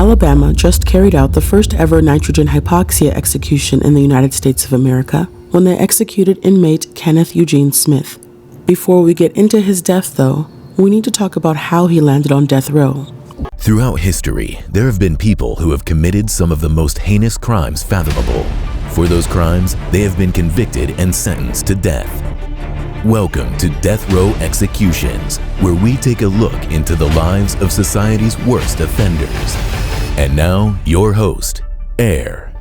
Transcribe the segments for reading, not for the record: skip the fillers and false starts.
Alabama just carried out the first ever nitrogen hypoxia execution in the United States of America when they executed inmate Kenneth Eugene Smith. Before we get into his death, though, we need to talk about how he landed on death row. Throughout history, there have been people who have committed some of the most heinous crimes fathomable. For those crimes, they have been convicted and sentenced to death. Welcome to Death Row Executions, where we take a look into the lives of society's worst offenders. And now, your host, Air.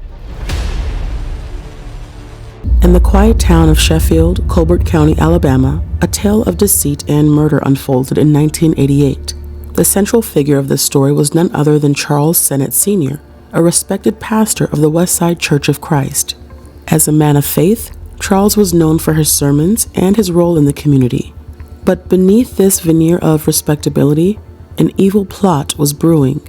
In the quiet town of Sheffield, Colbert County, Alabama, a tale of deceit and murder unfolded in 1988. The central figure of this story was none other than Charles Sennet Sr., a respected pastor of the Westside Church of Christ. As a man of faith, Charles was known for his sermons and his role in the community. But beneath this veneer of respectability, an evil plot was brewing.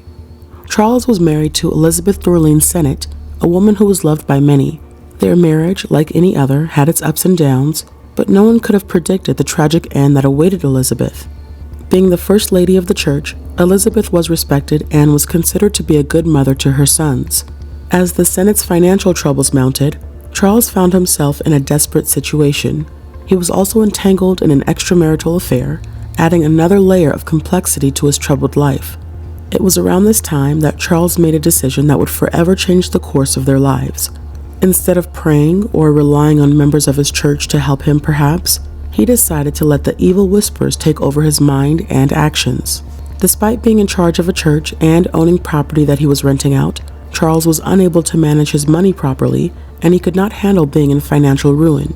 Charles was married to Elizabeth Sennet, a woman who was loved by many. Their marriage, like any other, had its ups and downs, but no one could have predicted the tragic end that awaited Elizabeth. Being the first lady of the church, Elizabeth was respected and was considered to be a good mother to her sons. As the Sennet's financial troubles mounted, Charles found himself in a desperate situation. He was also entangled in an extramarital affair, adding another layer of complexity to his troubled life. It was around this time that Charles made a decision that would forever change the course of their lives. Instead of praying or relying on members of his church to help him perhaps, he decided to let the evil whispers take over his mind and actions. Despite being in charge of a church and owning property that he was renting out, Charles was unable to manage his money properly, and he could not handle being in financial ruin.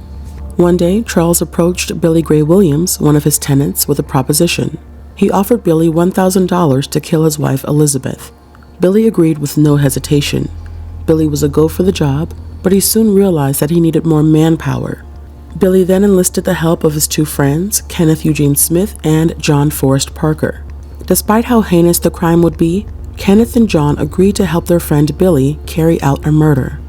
One day, Charles approached Billy Gray Williams, one of his tenants, with a proposition. He offered Billy $1,000 to kill his wife, Elizabeth. Billy agreed with no hesitation. Billy was a go for the job, but he soon realized that he needed more manpower. Billy then enlisted the help of his two friends, Kenneth Eugene Smith and John Forrest Parker. Despite how heinous the crime would be, Kenneth and John agreed to help their friend Billy carry out a murder.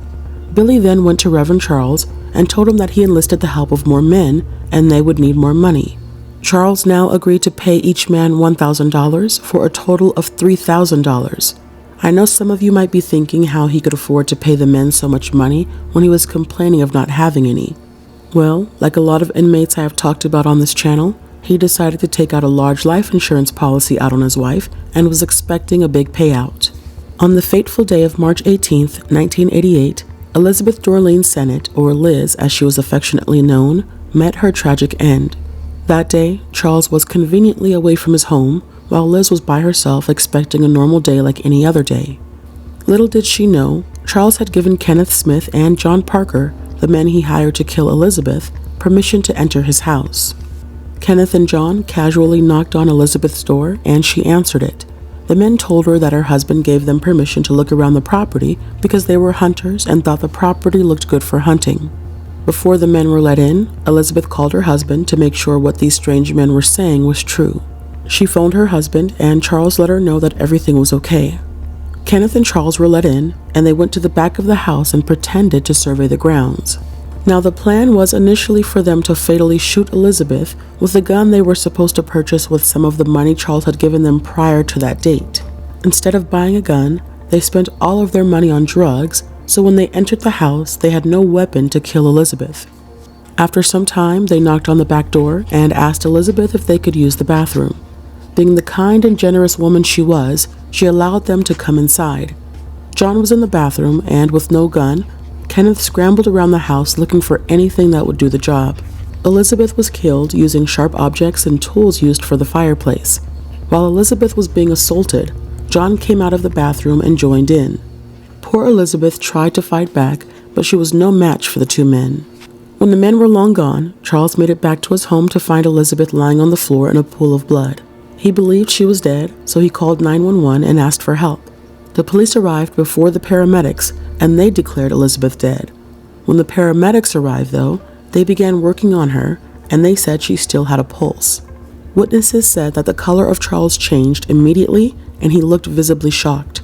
Billy then went to Reverend Charles and told him that he enlisted the help of more men and they would need more money. Charles now agreed to pay each man $1,000 for a total of $3,000. I know some of you might be thinking how he could afford to pay the men so much money when he was complaining of not having any. Well, like a lot of inmates I have talked about on this channel, he decided to take out a large life insurance policy out on his wife and was expecting a big payout. On the fateful day of March 18th, 1988, Elizabeth Sennet, or Liz as she was affectionately known, met her tragic end. That day, Charles was conveniently away from his home, while Liz was by herself expecting a normal day like any other day. Little did she know, Charles had given Kenneth Smith and John Parker, the men he hired to kill Elizabeth, permission to enter his house. Kenneth and John casually knocked on Elizabeth's door and she answered it. The men told her that her husband gave them permission to look around the property because they were hunters and thought the property looked good for hunting. Before the men were let in, Elizabeth called her husband to make sure what these strange men were saying was true. She phoned her husband and Charles let her know that everything was okay. Kenneth and Charles were let in and they went to the back of the house and pretended to survey the grounds. Now the plan was initially for them to fatally shoot Elizabeth with the gun they were supposed to purchase with some of the money Charles had given them prior to that date. Instead of buying a gun, they spent all of their money on drugs, so when they entered the house, they had no weapon to kill Elizabeth. After some time, they knocked on the back door and asked Elizabeth if they could use the bathroom. Being the kind and generous woman she was, she allowed them to come inside. John was in the bathroom and with no gun, Kenneth scrambled around the house looking for anything that would do the job. Elizabeth was killed using sharp objects and tools used for the fireplace. While Elizabeth was being assaulted, John came out of the bathroom and joined in. Poor Elizabeth tried to fight back, but she was no match for the two men. When the men were long gone, Charles made it back to his home to find Elizabeth lying on the floor in a pool of blood. He believed she was dead, so he called 911 and asked for help. The police arrived before the paramedics, and they declared Elizabeth dead. When the paramedics arrived, though, they began working on her, and they said she still had a pulse. Witnesses said that the color of Charles changed immediately, and he looked visibly shocked.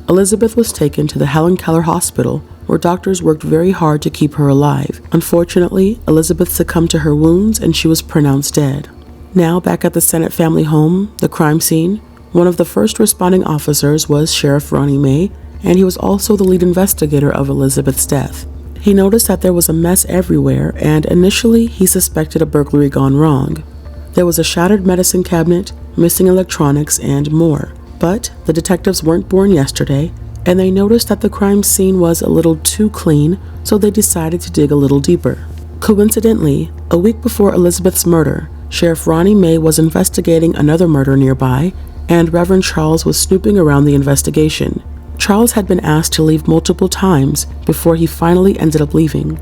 Elizabeth was taken to the Helen Keller Hospital, where doctors worked very hard to keep her alive. Unfortunately, Elizabeth succumbed to her wounds, and she was pronounced dead. Now, back at the Sennet family home, the crime scene, One of the first responding officers was Sheriff Ronnie May, and he was also the lead investigator of Elizabeth's death. He noticed that there was a mess everywhere, and initially he suspected a burglary gone wrong. There was a shattered medicine cabinet, missing electronics, and more. But the detectives weren't born yesterday, and they noticed that the crime scene was a little too clean, so they decided to dig a little deeper. Coincidentally, a week before Elizabeth's murder, Sheriff Ronnie May was investigating another murder nearby, and Reverend Charles was snooping around the investigation. Charles had been asked to leave multiple times before he finally ended up leaving.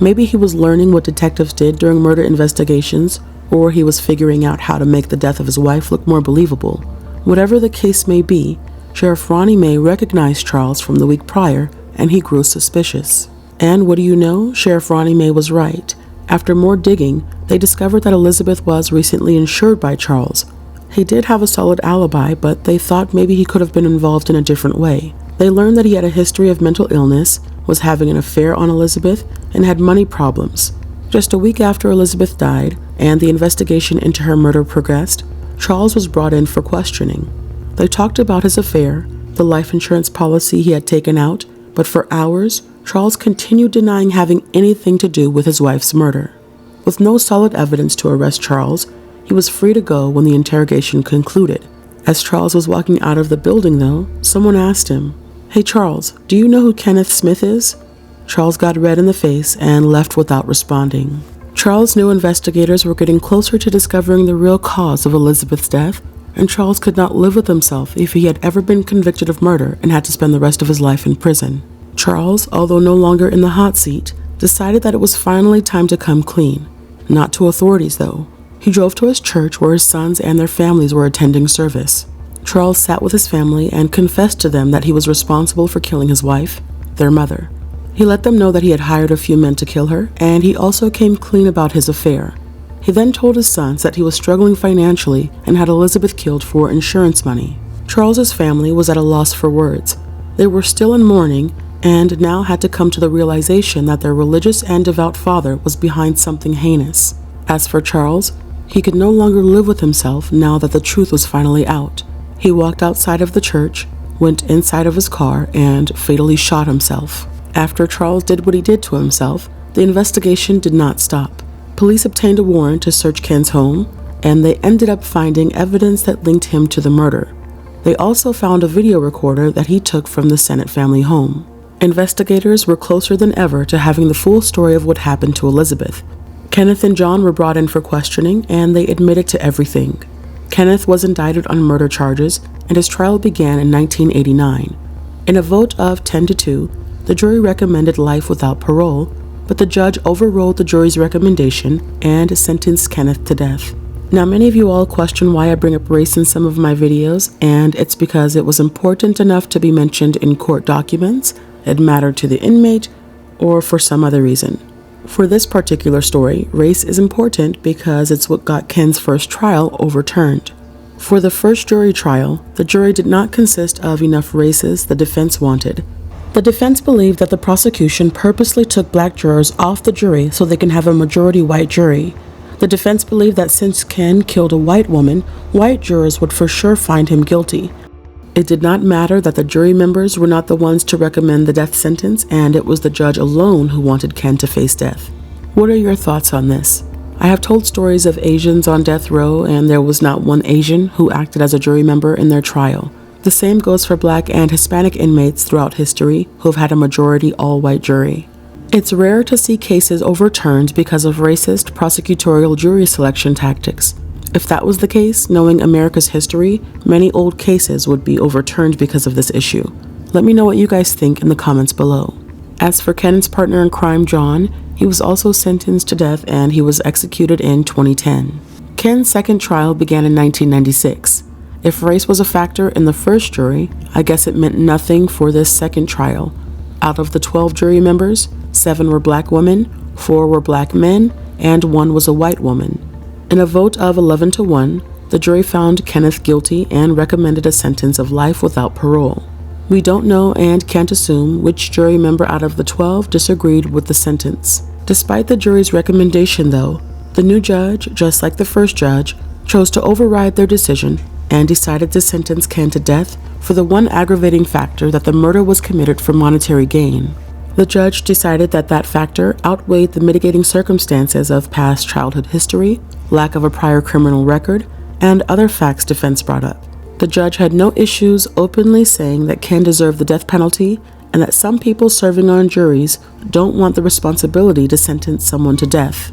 Maybe he was learning what detectives did during murder investigations, or he was figuring out how to make the death of his wife look more believable. Whatever the case may be, Sheriff Ronnie May recognized Charles from the week prior, and he grew suspicious. And what do you know? Sheriff Ronnie May was right. After more digging, they discovered that Elizabeth was recently insured by Charles. He did have a solid alibi, but they thought maybe he could have been involved in a different way. They learned that he had a history of mental illness, was having an affair on Elizabeth, and had money problems. Just a week after Elizabeth died, and the investigation into her murder progressed, Charles was brought in for questioning. They talked about his affair, the life insurance policy he had taken out, but for hours, Charles continued denying having anything to do with his wife's murder. With no solid evidence to arrest Charles, he was free to go when the interrogation concluded. As Charles was walking out of the building, though, someone asked him, "Hey Charles, do you know who Kenneth Smith is?" Charles got red in the face and left without responding. Charles knew investigators were getting closer to discovering the real cause of Elizabeth's death, and Charles could not live with himself if he had ever been convicted of murder and had to spend the rest of his life in prison. Charles, although no longer in the hot seat, decided that it was finally time to come clean. Not to authorities, though. He drove to his church where his sons and their families were attending service. Charles sat with his family and confessed to them that he was responsible for killing his wife, their mother. He let them know that he had hired a few men to kill her, and he also came clean about his affair. He then told his sons that he was struggling financially and had Elizabeth killed for insurance money. Charles's family was at a loss for words. They were still in mourning and now had to come to the realization that their religious and devout father was behind something heinous. As for Charles, he could no longer live with himself now that the truth was finally out. He walked outside of the church, went inside of his car, and fatally shot himself. After Charles did what he did to himself, the investigation did not stop. Police obtained a warrant to search Ken's home, and they ended up finding evidence that linked him to the murder. They also found a video recorder that he took from the Sennet family home. Investigators were closer than ever to having the full story of what happened to Elizabeth. Kenneth and John were brought in for questioning, and they admitted to everything. Kenneth was indicted on murder charges, and his trial began in 1989. In a vote of 10-2, the jury recommended life without parole, but the judge overruled the jury's recommendation and sentenced Kenneth to death. Now, many of you all question why I bring up race in some of my videos, and it's because it was important enough to be mentioned in court documents, it mattered to the inmate, or for some other reason. For this particular story, race is important because it's what got Ken's first trial overturned. For the first jury trial, the jury did not consist of enough races the defense wanted. The defense believed that the prosecution purposely took black jurors off the jury so they can have a majority white jury. The defense believed that since Ken killed a white woman, white jurors would for sure find him guilty. It did not matter that the jury members were not the ones to recommend the death sentence, and it was the judge alone who wanted Ken to face death. What are your thoughts on this? I have told stories of Asians on death row, and there was not one Asian who acted as a jury member in their trial. The same goes for Black and Hispanic inmates throughout history who have had a majority all-white jury. It's rare to see cases overturned because of racist prosecutorial jury selection tactics. If that was the case, knowing America's history, many old cases would be overturned because of this issue. Let me know what you guys think in the comments below. As for Ken's partner in crime, John, he was also sentenced to death and he was executed in 2010. Ken's second trial began in 1996. If race was a factor in the first jury, I guess it meant nothing for this second trial. Out of the 12 jury members, 7 were black women, 4 were black men, and 1 was a white woman. In a vote of 11-1, the jury found Kenneth guilty and recommended a sentence of life without parole. We don't know and can't assume which jury member out of the 12 disagreed with the sentence. Despite the jury's recommendation, though, the new judge, just like the first judge, chose to override their decision and decided to sentence Ken to death for the one aggravating factor that the murder was committed for monetary gain. The judge decided that that factor outweighed the mitigating circumstances of past childhood history, lack of a prior criminal record, and other facts defense brought up. The judge had no issues openly saying that Ken deserved the death penalty and that some people serving on juries don't want the responsibility to sentence someone to death.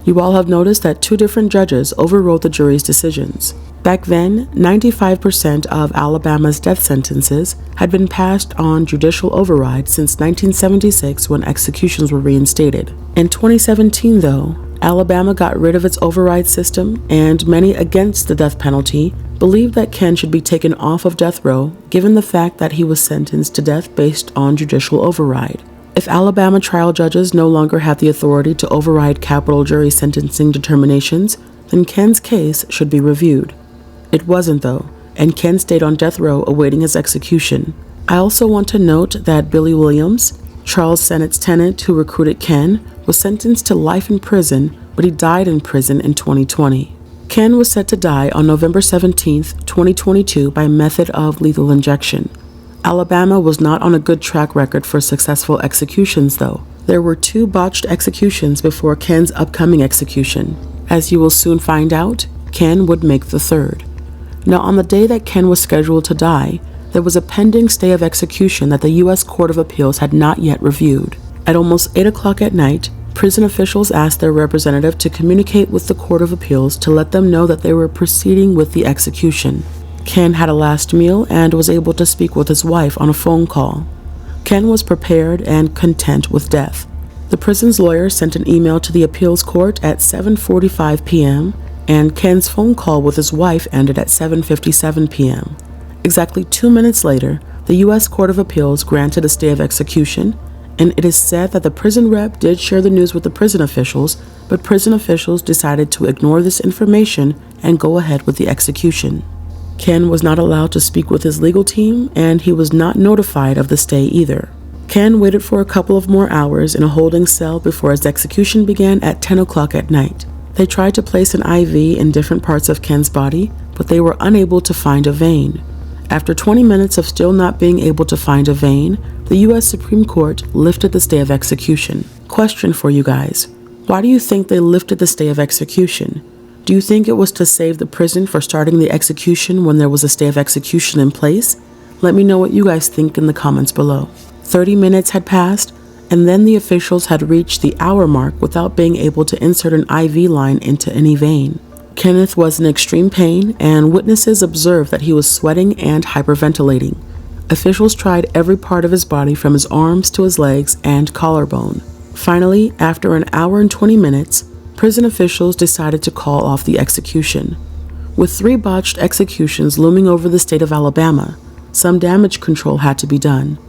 You all have noticed that 2 different judges overruled the jury's decisions. Back then, 95% of Alabama's death sentences had been passed on judicial override since 1976 when executions were reinstated. In 2017, though, Alabama got rid of its override system, and many against the death penalty believed that Ken should be taken off of death row given the fact that he was sentenced to death based on judicial override. If Alabama trial judges no longer have the authority to override capital jury sentencing determinations, then Ken's case should be reviewed. It wasn't, though, and Ken stayed on death row awaiting his execution. I also want to note that Billy Williams, Charles Sennet's tenant who recruited Ken, was sentenced to life in prison, but he died in prison in 2020. Ken was set to die on November 17, 2022 by method of lethal injection. Alabama was not on a good track record for successful executions, though. There were 2 botched executions before Ken's upcoming execution. As you will soon find out, Ken would make the 3rd. Now, on the day that Ken was scheduled to die, there was a pending stay of execution that the U.S. Court of Appeals had not yet reviewed. At almost 8 o'clock at night, prison officials asked their representative to communicate with the Court of Appeals to let them know that they were proceeding with the execution. Ken had a last meal and was able to speak with his wife on a phone call. Ken was prepared and content with death. The prison's lawyer sent an email to the appeals court at 7:45 p.m., and Ken's phone call with his wife ended at 7:57 p.m. Exactly 2 minutes later, the U.S. Court of Appeals granted a stay of execution, and it is said that the prison rep did share the news with the prison officials, but prison officials decided to ignore this information and go ahead with the execution. Ken was not allowed to speak with his legal team, and he was not notified of the stay either. Ken waited for a couple of more hours in a holding cell before his execution began at 10 o'clock at night. They tried to place an IV in different parts of Ken's body, but they were unable to find a vein. After 20 minutes of still not being able to find a vein, the U.S. Supreme Court lifted the stay of execution. Question for you guys. Why do you think they lifted the stay of execution? Do you think it was to save the prison for starting the execution when there was a stay of execution in place? Let me know what you guys think in the comments below. 30 minutes had passed, and then the officials had reached the hour mark without being able to insert an IV line into any vein. Kenneth was in extreme pain, and witnesses observed that he was sweating and hyperventilating. Officials tried every part of his body from his arms to his legs and collarbone. Finally, after an hour and 20 minutes, prison officials decided to call off the execution. With 3 botched executions looming over the state of Alabama, some damage control had to be done.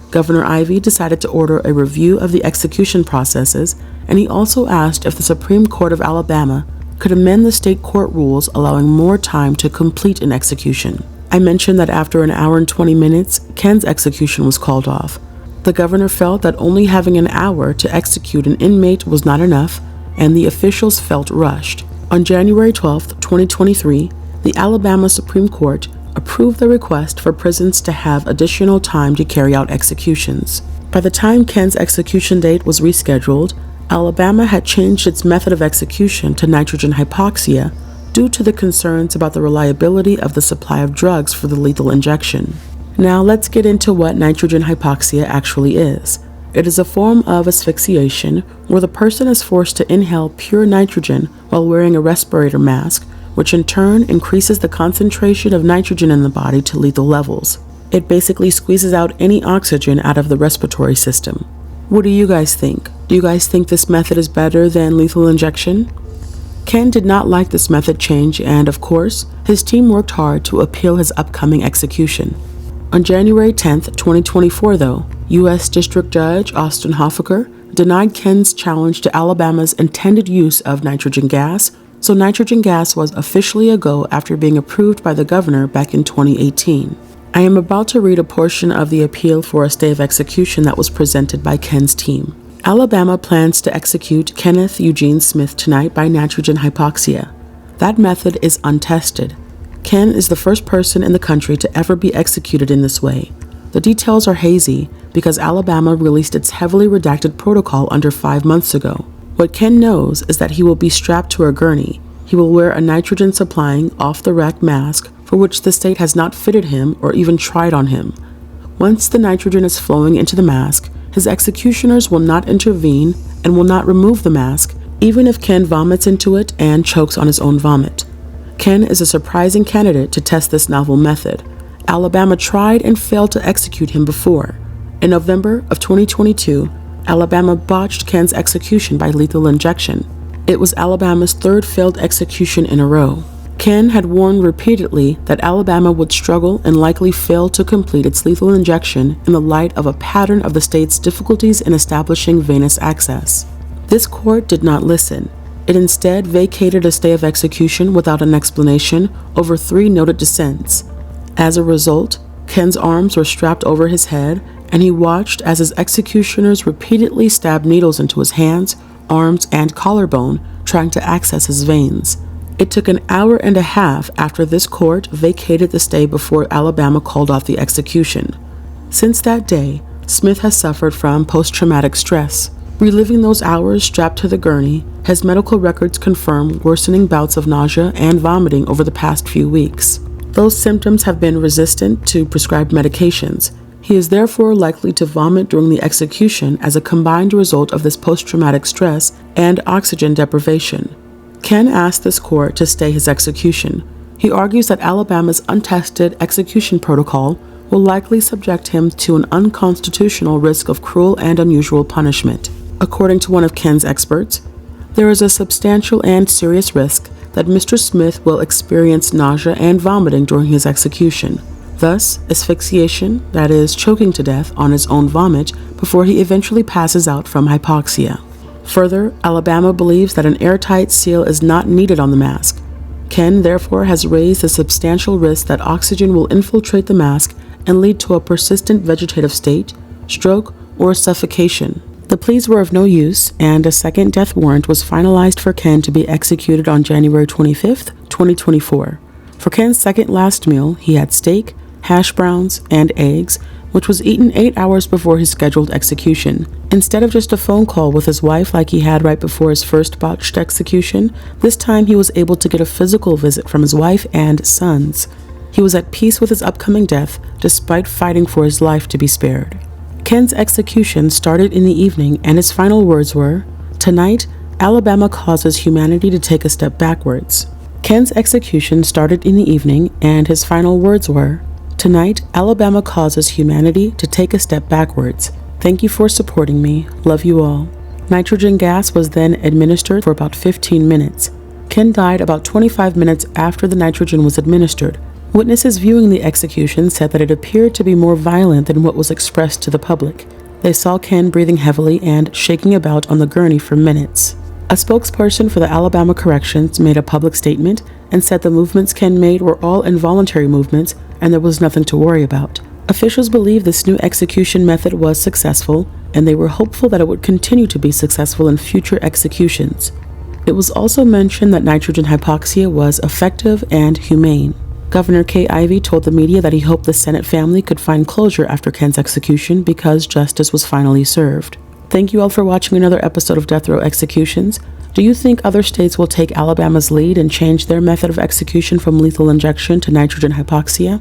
Governor Ivey decided to order a review of the execution processes, and he also asked if the Supreme Court of Alabama could amend the state court rules allowing more time to complete an execution. I mentioned that after an hour and 20 minutes, Ken's execution was called off. The governor felt that only having an hour to execute an inmate was not enough, and the officials felt rushed. On January 12, 2023, the Alabama Supreme Court approved the request for prisons to have additional time to carry out executions. By the time Ken's execution date was rescheduled, Alabama had changed its method of execution to nitrogen hypoxia due to the concerns about the reliability of the supply of drugs for the lethal injection. Now let's get into what nitrogen hypoxia actually is. It is a form of asphyxiation where the person is forced to inhale pure nitrogen while wearing a respirator mask, which in turn increases the concentration of nitrogen in the body to lethal levels. It basically squeezes out any oxygen out of the respiratory system. What do you guys think? Do you guys think this method is better than lethal injection? Ken did not like this method change, and of course, his team worked hard to appeal his upcoming execution. On January 10, 2024, though, U.S. District Judge Austin Hoffaker denied Ken's challenge to Alabama's intended use of nitrogen gas, so nitrogen gas was officially a go after being approved by the governor back in 2018. I am about to read a portion of the appeal for a stay of execution that was presented by Ken's team. Alabama plans to execute Kenneth Eugene Smith tonight by nitrogen hypoxia. That method is untested. Ken is the first person in the country to ever be executed in this way. The details are hazy because Alabama released its heavily redacted protocol under 5 months ago. What Ken knows is that he will be strapped to a gurney. He will wear a nitrogen-supplying, off-the-rack mask for which the state has not fitted him or even tried on him. Once the nitrogen is flowing into the mask, his executioners will not intervene and will not remove the mask, even if Ken vomits into it and chokes on his own vomit. Ken is a surprising candidate to test this novel method. Alabama tried and failed to execute him before. In November of 2022, Alabama botched Ken's execution by lethal injection. It was Alabama's third failed execution in a row. Ken had warned repeatedly that Alabama would struggle and likely fail to complete its lethal injection in the light of a pattern of the state's difficulties in establishing venous access. This court did not listen. It instead vacated a stay of execution without an explanation over 3 noted dissents. As a result, Ken's arms were strapped over his head, and he watched as his executioners repeatedly stabbed needles into his hands, arms, and collarbone, trying to access his veins. It took an hour and a half after this court vacated the stay before Alabama called off the execution. Since that day, Smith has suffered from post-traumatic stress. Reliving those hours strapped to the gurney, his medical records confirm worsening bouts of nausea and vomiting over the past few weeks. Those symptoms have been resistant to prescribed medications. He is therefore likely to vomit during the execution as a combined result of this post-traumatic stress and oxygen deprivation. Ken asked this court to stay his execution. He argues that Alabama's untested execution protocol will likely subject him to an unconstitutional risk of cruel and unusual punishment. According to one of Ken's experts, there is a substantial and serious risk that Mr. Smith will experience nausea and vomiting during his execution, thus asphyxiation, that is, choking to death on his own vomit before he eventually passes out from hypoxia. Further, Alabama believes that an airtight seal is not needed on the mask. Ken therefore has raised the substantial risk that oxygen will infiltrate the mask and lead to a persistent vegetative state, stroke, or suffocation. The pleas were of no use, and a second death warrant was finalized for Ken to be executed on January 25, 2024. For Ken's second last meal, he had steak, hash browns, and eggs, which was eaten 8 hours before his scheduled execution. Instead of just a phone call with his wife like he had right before his first botched execution, this time he was able to get a physical visit from his wife and sons. He was at peace with his upcoming death, despite fighting for his life to be spared. Ken's execution started in the evening, and his final words were, "Tonight, Alabama causes humanity to take a step backwards." Ken's execution started in the evening, and his final words were, "Tonight, Alabama causes humanity to take a step backwards. Thank you for supporting me. Love you all." Nitrogen gas was then administered for about 15 minutes. Ken died about 25 minutes after the nitrogen was administered. Witnesses viewing the execution said that it appeared to be more violent than what was expressed to the public. They saw Ken breathing heavily and shaking about on the gurney for minutes. A spokesperson for the Alabama Corrections made a public statement and said the movements Ken made were all involuntary movements and there was nothing to worry about. Officials believe this new execution method was successful, and they were hopeful that it would continue to be successful in future executions. It was also mentioned that nitrogen hypoxia was effective and humane. Governor Kay Ivey told the media that he hoped the Sennet family could find closure after Ken's execution because justice was finally served. Thank you all for watching another episode of Death Row Executions. Do you think other states will take Alabama's lead and change their method of execution from lethal injection to nitrogen hypoxia?